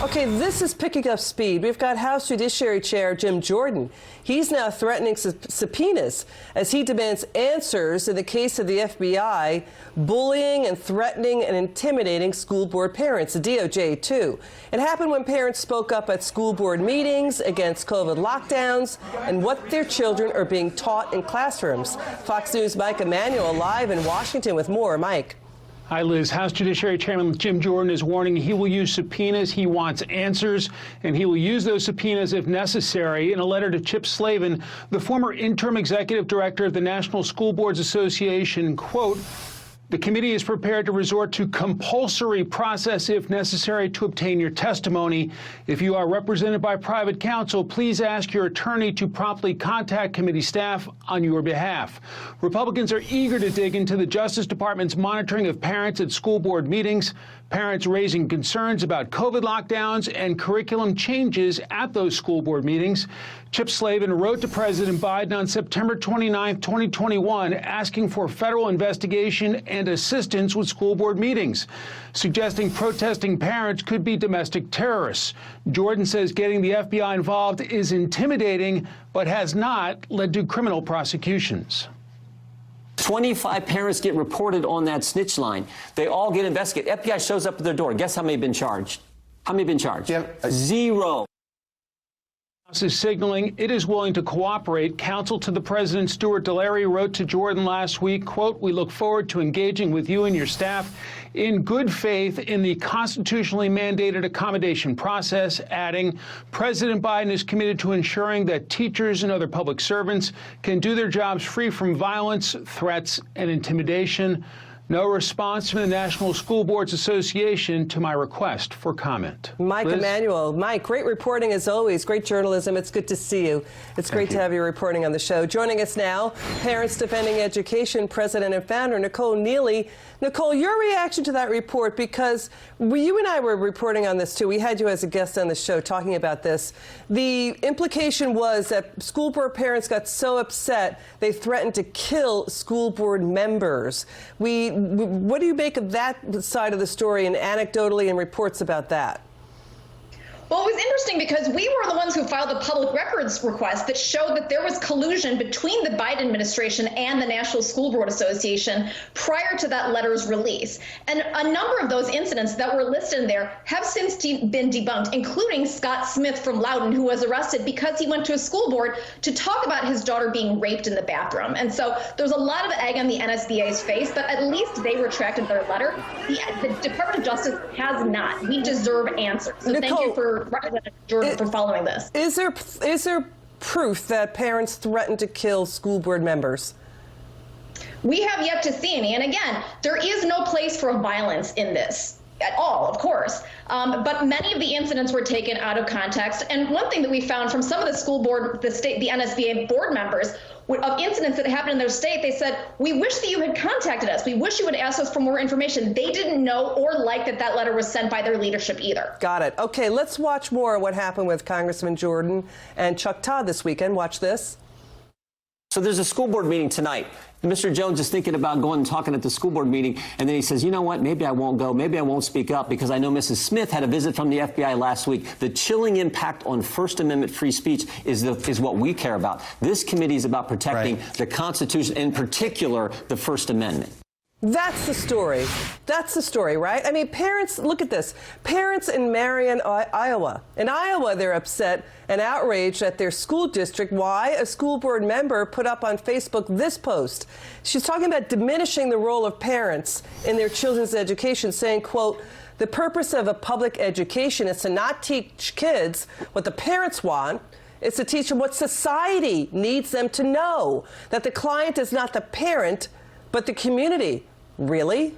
Okay, this is picking up speed. We've got House Judiciary Chair Jim Jordan. He's now threatening subpoenas as he demands answers in the case of the FBI bullying and threatening and intimidating school board parents, the DOJ too. It happened when parents spoke up at school board meetings against COVID lockdowns and what their children are being taught in classrooms. Fox News' Mike Emanuel live in Washington with more. Mike. Hi, Liz. House Judiciary Chairman Jim Jordan is warning he will use subpoenas. He wants answers, and he will use those subpoenas if necessary. In a letter to Chip Slavin, the former interim executive director of the National School Boards Association, quote, "The committee is prepared to resort to compulsory process if necessary to obtain your testimony. If you are represented by private counsel, please ask your attorney to promptly contact committee staff on your behalf." Republicans are eager to dig into the Justice Department's monitoring of parents at school board meetings, parents raising concerns about COVID lockdowns and curriculum changes at those school board meetings. Chip Slavin wrote to President Biden on September 29, 2021, asking for federal investigation and assistance with school board meetings, suggesting protesting parents could be domestic terrorists. Jordan says getting the FBI involved is intimidating, but has not led to criminal prosecutions. 25 parents get reported on that snitch line. They all get investigated. FBI shows up at their door. Guess how many have been charged? How many have been charged? Yeah. Zero. House is signaling it is willing to cooperate. Counsel to the president, Stuart Delarey, wrote to Jordan last week, quote, "We look forward to engaging with you and your staff in good faith in the constitutionally mandated accommodation process," adding, "President Biden is committed to ensuring that teachers and other public servants can do their jobs free from violence, threats, and intimidation." No response from the National School Boards Association to my request for comment. Mike Liz? Emanuel. Mike, great reporting as always. Great journalism. It's good to see you. It's great to have you reporting on the show. Joining us now, Parents Defending Education President and founder Nicole Neily. Nicole, your reaction to that report, because you and I were reporting on this too. We had you as a guest on the show talking about this. The implication was that school board parents got so upset they threatened to kill school board members. What do you make of that side of the story and anecdotally and reports about that? Well, it was interesting because we were the ones who filed a public records request that showed that there was collusion between the Biden administration and the National School Board Association prior to that letter's release. And a number of those incidents that were listed in there have since been debunked, including Scott Smith from Loudoun, who was arrested because he went to a school board to talk about his daughter being raped in the bathroom. And so there's a lot of egg on the NSBA's face, but at least they retracted their letter. The Department of Justice has not. We deserve answers. So Nicole, thank you for Representative Jordan for following this. Is there proof that parents threatened to kill school board members? We have yet to see any. And again, there is no place for violence in this at all, of course. But many of the incidents were taken out of context. And one thing that we found from some of the school board, the NSBA board members, of incidents that happened in their state, they said, "We wish that you had contacted us. We wish you would ask us for more information." They didn't know or like that letter was sent by their leadership either. Got it. Okay, let's watch more of what happened with Congressman Jordan and Chuck Todd this weekend. Watch this. So there's a school board meeting tonight. Mr. Jones is thinking about going and talking at the school board meeting, and then he says, "You know what, maybe I won't go, maybe I won't speak up because I know Mrs. Smith had a visit from the FBI last week." The chilling impact on First Amendment free speech is what we care about. This committee is about protecting the Constitution, in particular, the First Amendment. That's the story. That's the story, right? I mean, parents, look at this. Parents in Marion, Iowa. In Iowa, they're upset and outraged at their school district. Why? A school board member put up on Facebook this post. She's talking about diminishing the role of parents in their children's education, saying, quote, "The purpose of a public education is to not teach kids what the parents want. It's to teach them what society needs them to know, that the client is not the parent, but the community." Really?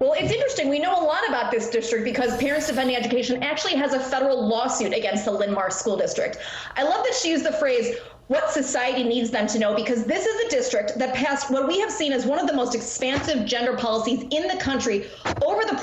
Well, it's interesting. We know a lot about this district because Parents Defending Education actually has a federal lawsuit against the Linn-Mar School District. I love that she used the phrase, "what society needs them to know," because this is a district that passed what we have seen as one of the most expansive gender policies in the country over the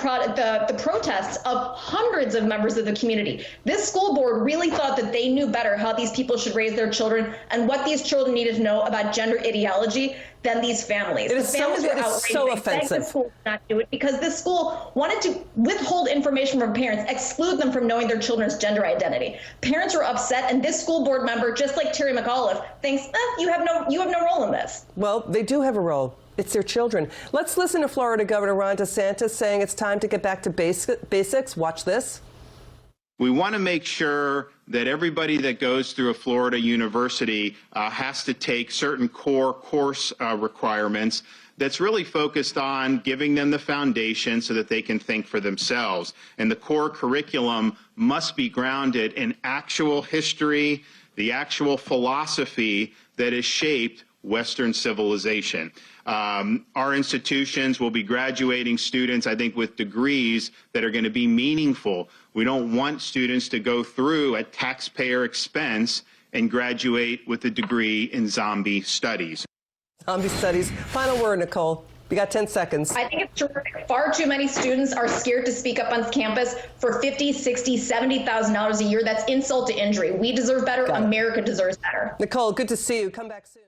protests of hundreds of members of the community. This school board really thought that they knew better how these people should raise their children and what these children needed to know about gender ideology. than these families. It is the families were outraged. so They offensive. begged the school to not do it because this school wanted to withhold information from parents, exclude them from knowing their children's gender identity. Parents were upset, and this school board member, just like Terry McAuliffe, thinks you have no role in this. Well, they do have a role. It's their children. Let's listen to Florida Governor Ron DeSantis saying it's time to get back to basics. Watch this. We want to make sure that everybody that goes through a Florida university has to take certain core course requirements that's really focused on giving them the foundation so that they can think for themselves. And the core curriculum must be grounded in actual history, the actual philosophy that has shaped Western civilization. Our institutions will be graduating students, I think, with degrees that are going to be meaningful. We don't want students to go through at taxpayer expense and graduate with a degree in zombie studies. Zombie studies. Final word, Nicole. You got 10 seconds. I think it's terrific. Far too many students are scared to speak up on campus for $50,000, $60,000, $70,000 a year. That's insult to injury. We deserve better. America deserves better. Nicole, good to see you. Come back soon.